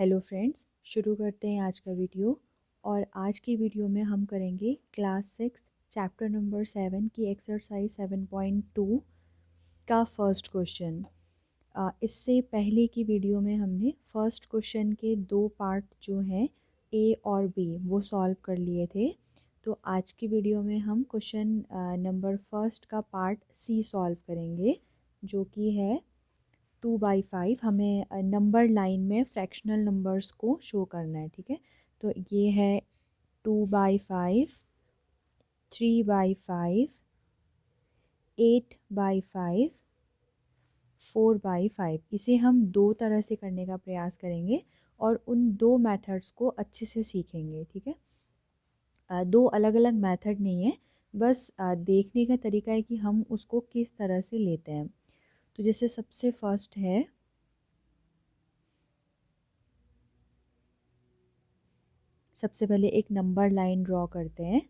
Hello friends, शुरू करते हैं आज का वीडियो। और आज की वीडियो में हम करेंगे क्लास 6 चैप्टर नंबर 7 की एक्सरसाइज 7.2 का फर्स्ट क्वेश्चन। इससे पहले की वीडियो में हमने फर्स्ट क्वेश्चन के दो पार्ट जो हैं ए और बी वो सॉल्व कर लिए थे। तो आज की वीडियो में हम क्वेश्चन नंबर फर्स्ट का पार्ट सी सॉल्व करेंगे, जो कि है 2/5। हमें नंबर लाइन में फ्रैक्शनल नंबर्स को शो करना है, ठीक है। तो ये है 2/5, 3/5, 8/5, 4/5। इसे हम दो तरह से करने का प्रयास करेंगे और उन दो मेथड्स को अच्छे से सीखेंगे, ठीक है। दो अलग अलग मेथड नहीं है, बस देखने का तरीका है कि हम उसको किस तरह से लेते हैं। तो जैसे सबसे फर्स्ट है, सबसे पहले एक नंबर लाइन ड्रॉ करते हैं,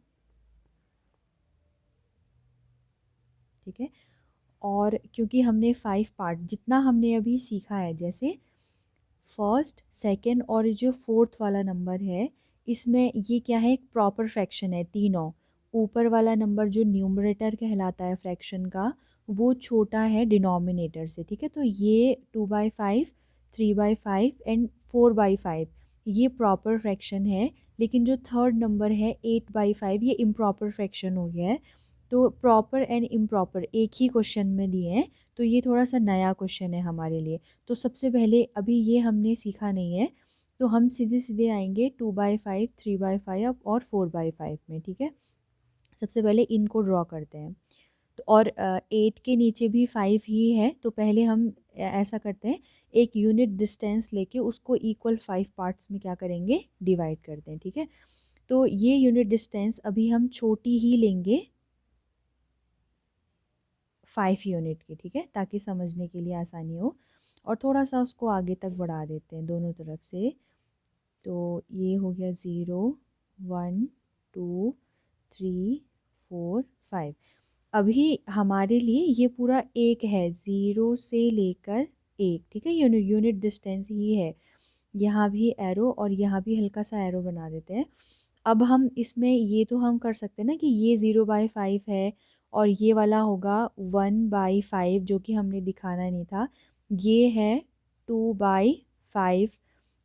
ठीक है। और क्योंकि हमने 5 पार्ट जितना हमने अभी सीखा है, जैसे फर्स्ट, सेकंड और जो फोर्थ वाला नंबर है, इसमें ये क्या है, एक प्रॉपर फ्रैक्शन है। तीनों ऊपर वाला नंबर जो न्यूमरेटर कहलाता है फ्रैक्शन का, वो छोटा है डिनोमिनेटर से, ठीक है। तो ये 2/5, 3/5 एंड 4/5 ये प्रॉपर फ्रैक्शन है। लेकिन जो थर्ड नंबर है 8/5, ये इम्प्रॉपर फ्रैक्शन हो गया है। तो प्रॉपर एंड इम्प्रॉपर एक ही क्वेश्चन में दिए हैं, तो ये थोड़ा सा नया क्वेश्चन है हमारे लिए। तो सबसे पहले अभी ये हमने सीखा नहीं है, तो हम सीधे सीधे आएंगे 2/5, 3/5 और 4/5 में, ठीक है। सबसे पहले इनको ड्रॉ करते हैं। तो और 8 के नीचे भी 5 ही है, तो पहले हम ऐसा करते हैं, एक यूनिट डिस्टेंस लेके उसको इक्वल 5 पार्ट्स में क्या करेंगे, डिवाइड करते हैं, ठीक है। तो ये यूनिट डिस्टेंस अभी हम छोटी ही लेंगे 5 यूनिट की, ठीक है, ताकि समझने के लिए आसानी हो। और थोड़ा सा उसको आगे तक बढ़ा देते हैं दोनों तरफ से। तो ये हो गया 0, 1, 2, 3, 4, 5। अभी हमारे लिए ये पूरा एक है, 0 से लेकर 1, ठीक है। यूनिट डिस्टेंस ही है। यहाँ भी एरो और यहाँ भी हल्का सा एरो बना देते हैं। अब हम इसमें ये तो हम कर सकते हैं ना कि ये 0/5 है और ये वाला होगा 1/5, जो कि हमने दिखाना नहीं था। ये है 2/5,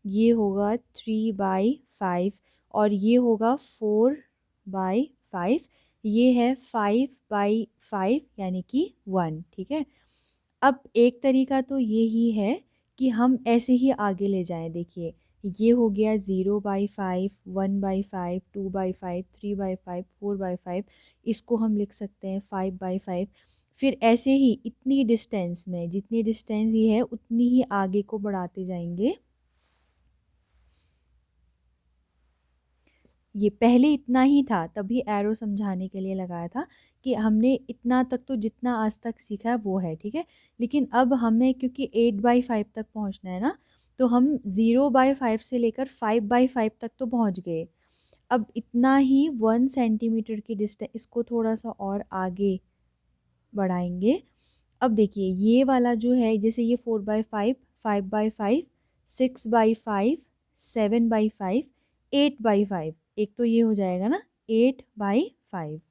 ये होगा 3/5 और ये होगा 4/5। ये है 5/5 यानी कि 1, ठीक है। अब एक तरीका तो ये ही है कि हम ऐसे ही आगे ले जाएं। देखिए, ये हो गया 0/5, 1/5, 2/5, 3/5, 4/5। इसको हम लिख सकते हैं 5/5। फिर ऐसे ही इतनी डिस्टेंस में, जितनी डिस्टेंस ये है उतनी ही आगे को बढ़ाते जाएंगे। ये पहले इतना ही था, तभी एरो समझाने के लिए लगाया था कि हमने इतना तक तो जितना आज तक सीखा है वो है, ठीक है। लेकिन अब हमें क्योंकि 8/5 तक पहुंचना है ना, तो हम 0/5 से लेकर 5/5 तक तो पहुंच गए। अब इतना ही 1 सेंटीमीटर की डिस्टेंस, इसको थोड़ा सा और आगे बढ़ाएंगे। अब देखिए, ये वाला जो है, जैसे ये 4/5, 5/5, 6/5, 7/5, 8/5, एक तो ये हो जाएगा ना 8/5,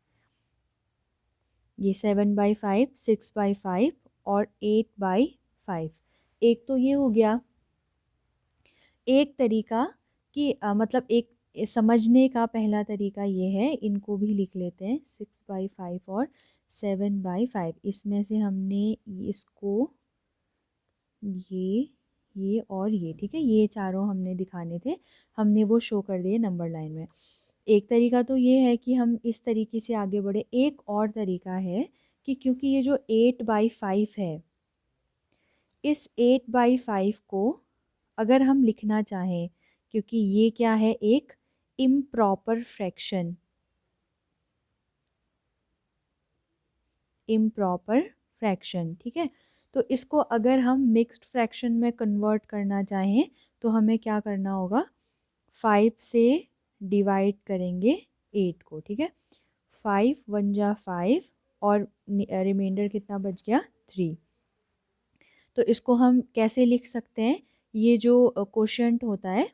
ये 7/5, 6/5 और 8/5, एक तो ये हो गया। एक तरीका कि मतलब एक समझने का पहला तरीका ये है, इनको भी लिख लेते हैं 6/5 और 7/5। इसमें से हमने इसको, ये और ये, ठीक है, ये चारों हमने दिखाने थे, हमने वो शो कर दिए नंबर लाइन में। एक तरीका तो ये है कि हम इस तरीके से आगे बढ़े। एक और तरीका है कि क्योंकि ये जो 8/5 है, इस 8/5 को अगर हम लिखना चाहें, क्योंकि ये क्या है, एक इम्प्रॉपर फ्रैक्शन, इम्प्रॉपर फ्रैक्शन, ठीक है। तो इसको अगर हम मिक्स्ड फ्रैक्शन में कन्वर्ट करना चाहें, तो हमें क्या करना होगा, 5 से डिवाइड करेंगे 8 को, ठीक है। 5 1 जा 5 और रिमाइंडर कितना बच गया, 3। तो इसको हम कैसे लिख सकते हैं, ये जो क्वोशंट होता है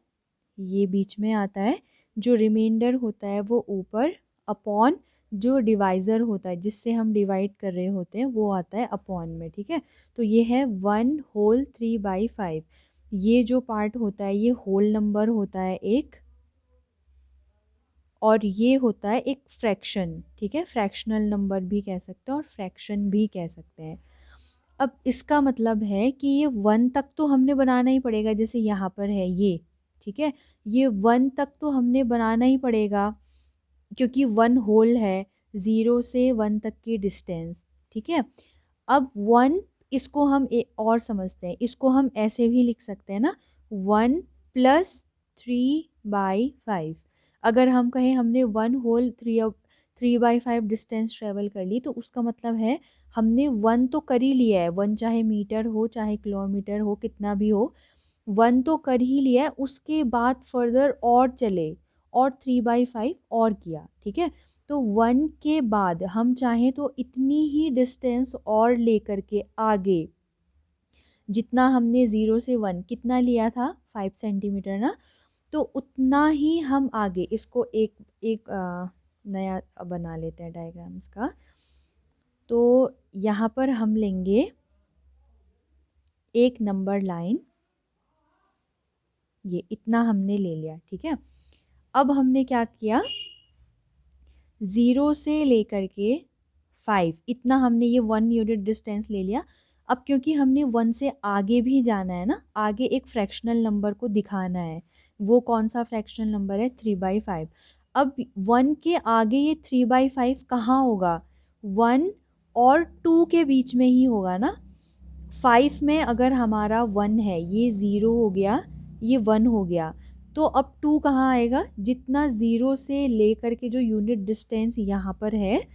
ये बीच में आता है, जो रिमाइंडर होता है वो ऊपर, अपॉन जो डिवाइज़र होता है जिससे हम डिवाइड कर रहे होते हैं वो आता है अपॉन में, ठीक है। तो ये है 1/3/5। ये जो पार्ट होता है ये होल नंबर होता है एक, और ये होता है एक फ्रैक्शन, ठीक है। फ्रैक्शनल नंबर भी कह सकते हैं और फ्रैक्शन भी कह सकते हैं। अब इसका मतलब है कि ये 1 तक तो हमने बनाना ही पड़ेगा, जैसे यहाँ पर है ये, ठीक है। ये 1 तक तो हमने बनाना ही पड़ेगा क्योंकि 1 होल है, 0 से 1 तक की डिस्टेंस, ठीक है। अब 1 इसको हम और समझते हैं, इसको हम ऐसे भी लिख सकते हैं ना, 1 + 3/5। अगर हम कहें हमने 1 होल 3/5 डिस्टेंस ट्रेवल कर ली, तो उसका मतलब है हमने 1 तो कर ही लिया है, 1 चाहे मीटर हो चाहे किलोमीटर हो कितना भी हो, 1 तो कर ही लिया है, उसके बाद फर्दर और चले और 3/5 और किया, ठीक है। तो 1 के बाद हम चाहें तो इतनी ही डिस्टेंस और लेकर के आगे, जितना हमने 0 से 1 कितना लिया था 5 सेंटीमीटर ना, तो उतना ही हम आगे इसको एक एक नया बना लेते हैं डायग्राम इसका। तो यहाँ पर हम लेंगे एक नंबर लाइन, ये इतना हमने ले लिया, ठीक है। अब हमने क्या किया, 0 से लेकर के 5 इतना हमने ये 1 यूनिट डिस्टेंस ले लिया। अब क्योंकि हमने 1 से आगे भी जाना है ना, आगे एक फ्रैक्शनल नंबर को दिखाना है, वो कौन सा फ्रैक्शनल नंबर है 3/5। अब 1 के आगे ये 3/5 कहाँ होगा, 1 और 2 के बीच में ही होगा ना। 5 में अगर हमारा 1 है, ये 0 हो गया, ये 1 हो गया, तो अब 2 कहाँ आएगा, जितना 0 से लेकर के जो यूनिट डिस्टेंस यहाँ पर है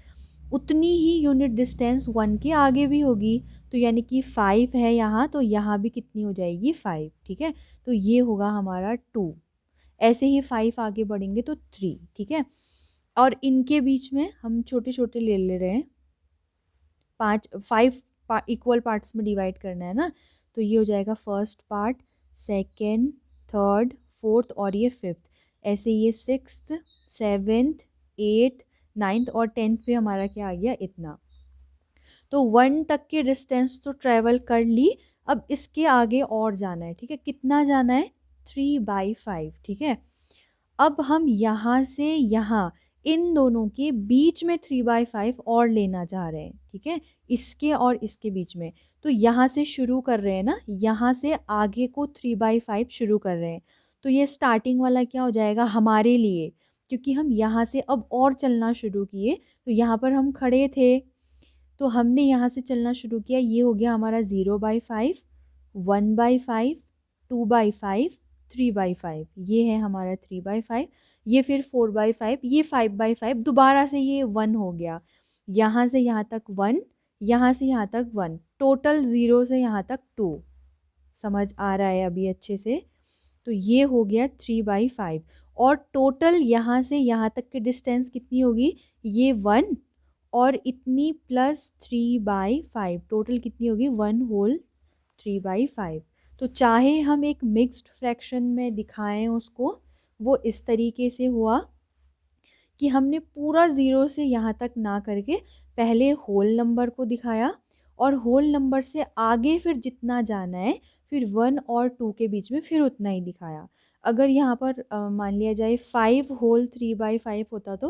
उतनी ही यूनिट डिस्टेंस 1 के आगे भी होगी। तो यानी कि 5 है यहाँ, तो यहाँ भी कितनी हो जाएगी 5, ठीक है। तो ये होगा हमारा 2। ऐसे ही 5 आगे बढ़ेंगे तो 3, ठीक है। और इनके बीच में हम छोटे छोटे ले ले रहे हैं, 5 इक्वल पार्ट्स में डिवाइड करना है ना। तो ये हो जाएगा first part, second, third, fourth और ये फिफ्थ। ऐसे ये सिक्स्थ, सेवेंथ, एट्थ, नाइन्थ और 10th पे हमारा क्या आ गया, इतना। तो 1 तक की डिस्टेंस तो ट्रेवल कर ली, अब इसके आगे और जाना है, ठीक है। कितना जाना है, 3/5, ठीक है। अब हम यहाँ से यहाँ इन दोनों के बीच में 3/5 और लेना चाह रहे हैं, ठीक है, इसके और इसके बीच में। तो यहाँ से शुरू कर रहे हैं ना, यहाँ से आगे को 3/5 शुरू कर रहे हैं। तो ये स्टार्टिंग वाला क्या हो जाएगा हमारे लिए, क्योंकि हम यहाँ से अब और चलना शुरू किए, तो यहाँ पर हम खड़े थे तो हमने यहाँ से चलना शुरू किया, ये हो गया हमारा 0/5, 1/5, 2/5, 3/5, ये है हमारा 3/5। ये फिर 4/5, ये 5/5, दोबारा से ये 1 हो गया, यहाँ से यहाँ तक 1, यहाँ से यहाँ तक 1, टोटल 0 से यहाँ तक 2। समझ आ रहा है अभी अच्छे से। तो ये हो गया 3/5, और टोटल यहाँ से यहाँ तक की डिस्टेंस कितनी होगी, ये 1 और इतनी प्लस 3/5, टोटल कितनी होगी 1/3/5। तो चाहे हम एक मिक्स्ड फ्रैक्शन में दिखाएं उसको, वो इस तरीके से हुआ कि हमने पूरा 0 से यहाँ तक ना करके पहले होल नंबर को दिखाया, और होल नंबर से आगे फिर जितना जाना है फिर 1 और 2 के बीच में फिर उतना ही दिखाया। अगर यहाँ पर मान लिया जाए 5/3/5 होता, तो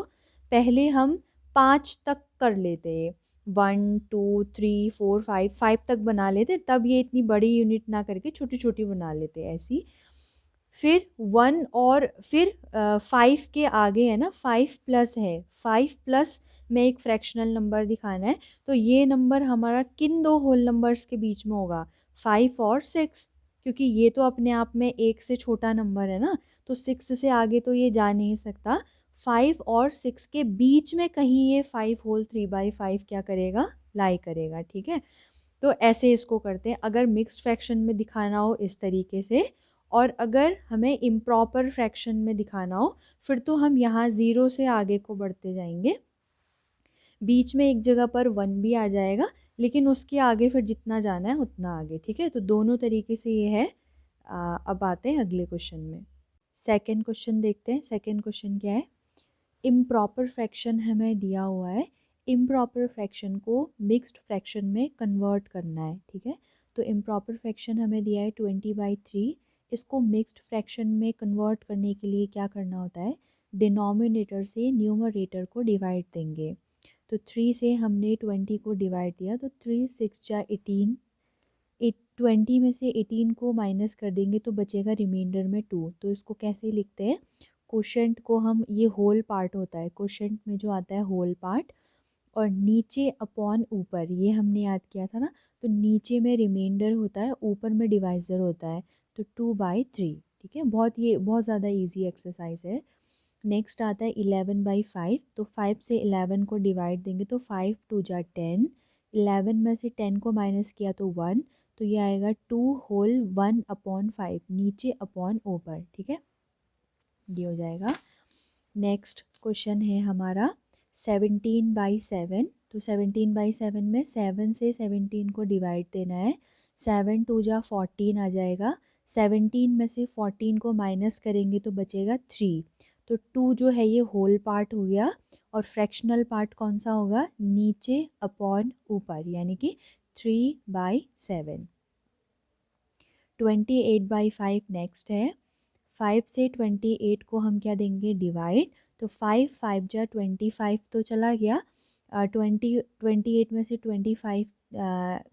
पहले हम 5 तक कर लेते, 1 2 3 4 5 5 तक बना लेते, तब ये इतनी बड़ी यूनिट ना करके छोटी छोटी बना लेते ऐसी। फिर 1 और फिर 5 के आगे है ना, 5 प्लस है, 5 प्लस में एक फ्रैक्शनल नंबर दिखाना है, तो ये नंबर हमारा किन दो होल नंबर्स के बीच में होगा, 5 और 6, क्योंकि ये तो अपने आप में एक से छोटा नंबर है ना, तो 6 से आगे तो ये जा नहीं सकता। 5 और 6 के बीच में कहीं ये 5/3/5 क्या करेगा, लाई करेगा, ठीक है। तो ऐसे इसको करते हैं, अगर मिक्स्ड फ्रैक्शन में दिखाना हो इस तरीके से, और अगर हमें इम्प्रॉपर फ्रैक्शन में दिखाना हो फिर तो हम यहाँ 0 से आगे को बढ़ते जाएंगे, बीच में एक जगह पर 1 भी आ जाएगा, लेकिन उसके आगे फिर जितना जाना है उतना आगे, ठीक है। तो दोनों तरीके से ये है अब आते हैं अगले क्वेश्चन में। सेकंड क्वेश्चन देखते हैं। सेकंड क्वेश्चन क्या है, इम्प्रॉपर फ्रैक्शन हमें दिया हुआ है, इम्प्रॉपर फ्रैक्शन को मिक्स्ड फ्रैक्शन में कन्वर्ट करना है। ठीक है, तो इम्प्रॉपर फ्रैक्शन हमें दिया है 20/3। इसको मिक्स्ड फ्रैक्शन में कन्वर्ट करने के लिए क्या करना होता है, डिनोमिनेटर से न्यूमरेटर को डिवाइड देंगे। तो 3 से हमने 20 को डिवाइड दिया, तो 3 6 जा 18, 20 में से 18 को माइनस कर देंगे तो बचेगा रिमाइंडर में 2। तो इसको कैसे लिखते हैं, कोशेंट को हम, ये होल पार्ट होता है, कोशेंट में जो आता है होल पार्ट, और नीचे अपॉन ऊपर, ये हमने याद किया था ना, तो नीचे में रिमाइंडर होता है, ऊपर में डिवाइज़र होता है, तो 2/3। ठीक है, ये बहुत ज़्यादा इजी एक्सरसाइज है। नेक्स्ट आता है 11/5, तो 5 से 11 को डिवाइड देंगे तो 5 2 जा 10, 11 में से 10 को माइनस किया तो 1, तो ये आएगा 2 होल 1/5, नीचे अपॉन ऊपर। ठीक है, ये हो जाएगा। नेक्स्ट क्वेश्चन है हमारा 17/7, तो 17/7 में 7 से 17 को डिवाइड देना है, 7 2 जा 14 आ जाएगा, 17 में से 14 को माइनस करेंगे तो बचेगा 3, तो 2 जो है ये होल पार्ट हो गया, और फ्रैक्शनल पार्ट कौन सा होगा, नीचे अपॉन ऊपर, यानी कि 3/7। 28/5 नेक्स्ट है, 5 से 28 को हम क्या देंगे, डिवाइड, तो 5 5 जा 25 तो चला गया, 28 में से 25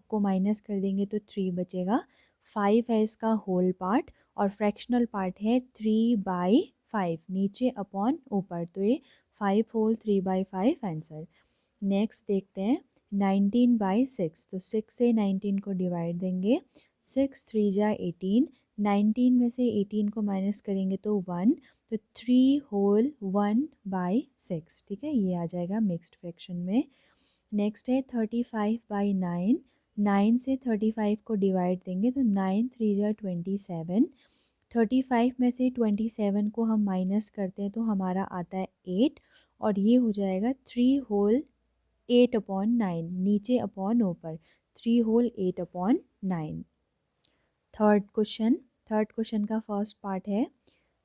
को माइनस कर देंगे तो 3 बचेगा, 5 है इसका होल पार्ट, और फ्रैक्शनल पार्ट है 3/5, नीचे अपॉन ऊपर, तो ये 5 होल 3/5 आंसर। नेक्स्ट देखते हैं 19/6, तो 6 से 19 को डिवाइड देंगे, 6 3 जा 18, 19 में से 18 को माइनस करेंगे तो 1, तो 3 होल 1/6। ठीक है, ये आ जाएगा मिक्स्ड फ्रैक्शन में। नेक्स्ट है 35/9, 9 से 35 को डिवाइड देंगे तो 9 3 जा 27, 35 में से 27 को हम माइनस करते हैं तो हमारा आता है 8, और ये हो जाएगा 3 होल 8/9, नीचे अपॉन ऊपर, 3 होल 8/9। थर्ड क्वेश्चन का फर्स्ट पार्ट है।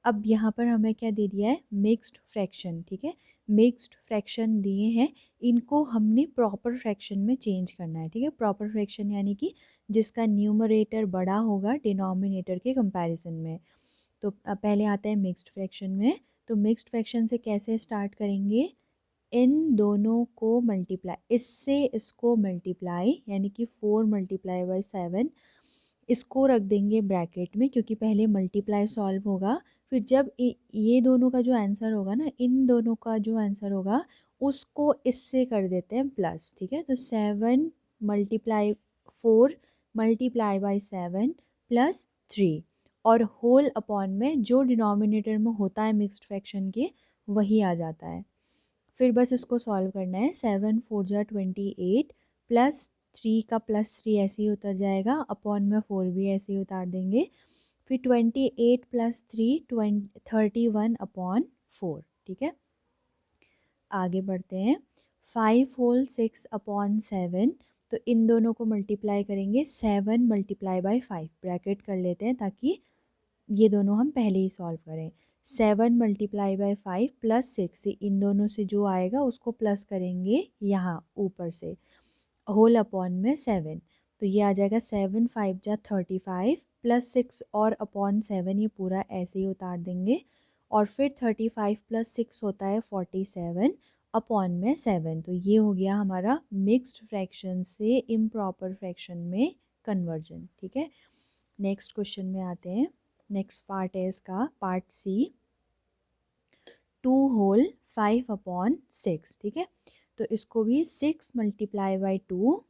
अब यहाँ पर हमें क्या दे दिया है, मिक्स्ड फ्रैक्शन। ठीक है, मिक्स्ड फ्रैक्शन दिए हैं, इनको हमने प्रॉपर फ्रैक्शन में चेंज करना है। ठीक है, प्रॉपर फ्रैक्शन यानी कि जिसका न्यूमरेटर बड़ा होगा डिनोमिनेटर के कंपैरिजन में। तो पहले आता है मिक्स्ड फ्रैक्शन में, तो मिक्स्ड फ्रैक्शन से कैसे स्टार्ट करेंगे, इन दोनों को मल्टीप्लाई, इससे इसको मल्टीप्लाई, यानी कि 4 × 7, इसको रख देंगे ब्रैकेट में, क्योंकि पहले मल्टीप्लाई सॉल्व होगा, फिर जब ये दोनों का जो आंसर होगा ना, इन दोनों का जो आंसर होगा उसको इससे कर देते हैं प्लस। ठीक है, तो 7 × 4 × 7 + 3, और होल अपॉन में जो डिनोमिनेटर में होता है मिक्स्ड फ्रैक्शन के वही आ जाता है। फिर बस इसको सॉल्व करना है, 7 4 जा 28, +3 का +3 ऐसे ही उतर जाएगा, अपॉन में 4 भी ऐसे ही उतार देंगे, फिर 28 + 3 31/4। ठीक है, आगे बढ़ते हैं। 5 होल 6/7, तो इन दोनों को मल्टीप्लाई करेंगे, 7 × 5 ब्रैकेट कर लेते हैं ताकि ये दोनों हम पहले ही सॉल्व करें। 7 × 5 + 6, इन दोनों से जो आएगा उसको प्लस करेंगे यहाँ ऊपर से, होल अपॉन में 7, तो ये आ जाएगा 7 5 जा 35 + 6 और अपॉन 7, ये पूरा ऐसे ही उतार देंगे, और फिर 35 + 6 होता है 47 अपॉन में 7, तो ये हो गया हमारा मिक्स्ड फ्रैक्शन से इम्प्रॉपर फ्रैक्शन में कन्वर्जन। ठीक है, नेक्स्ट क्वेश्चन में आते हैं। नेक्स्ट पार्ट है इसका पार्ट सी, 2 होल 5/6। ठीक है, तो इसको भी 6 × 2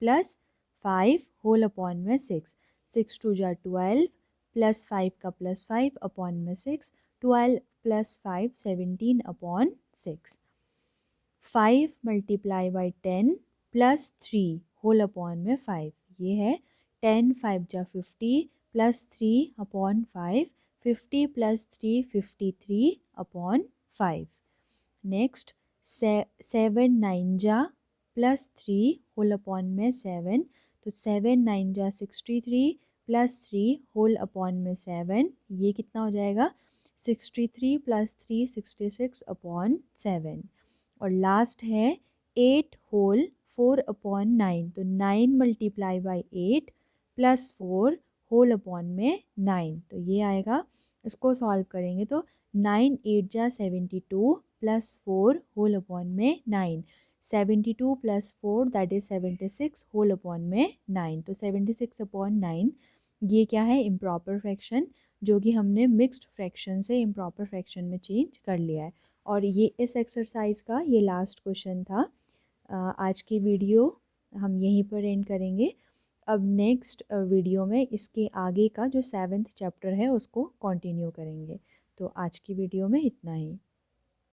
+ 5 होल अपॉन में 6, 6 2 जा 12, +5 का +5 अपॉन में 6, 12 + 5 17/6, 5 × 10 + 3 होल अपॉन में 5, ये है 10 5 जा 50 +3/5, 50 + 3 53/5। नेक्स्ट 7 9 जा +3 होल अपॉन में 7, तो 7 9 जा 63 प्लस 3 होल अपॉन में 7, ये कितना हो जाएगा 63 प्लस 3 66 अपॉन 7। और लास्ट है 8 होल 4 अपॉन 9, तो 9 multiply by 8 plus 4 whole upon में 9, तो ये आएगा। इसको सॉल्व करेंगे तो 9 8 जा 72 प्लस 4 होल अपॉन में 9, 72 plus 4 that is 76 whole upon में 9, तो 76 अपॉन 9 ये क्या है इम्प्रॉपर फ्रैक्शन, जो कि हमने मिक्स्ड फ्रैक्शन से इम्प्रॉपर फ्रैक्शन में चेंज कर लिया है। और ये इस एक्सरसाइज का ये लास्ट क्वेश्चन था। आज की वीडियो हम यहीं पर एंड करेंगे। अब नेक्स्ट वीडियो में इसके आगे का जो 7th चैप्टर है उसको कंटिन्यू करेंगे। तो आज की वीडियो में इतना ही।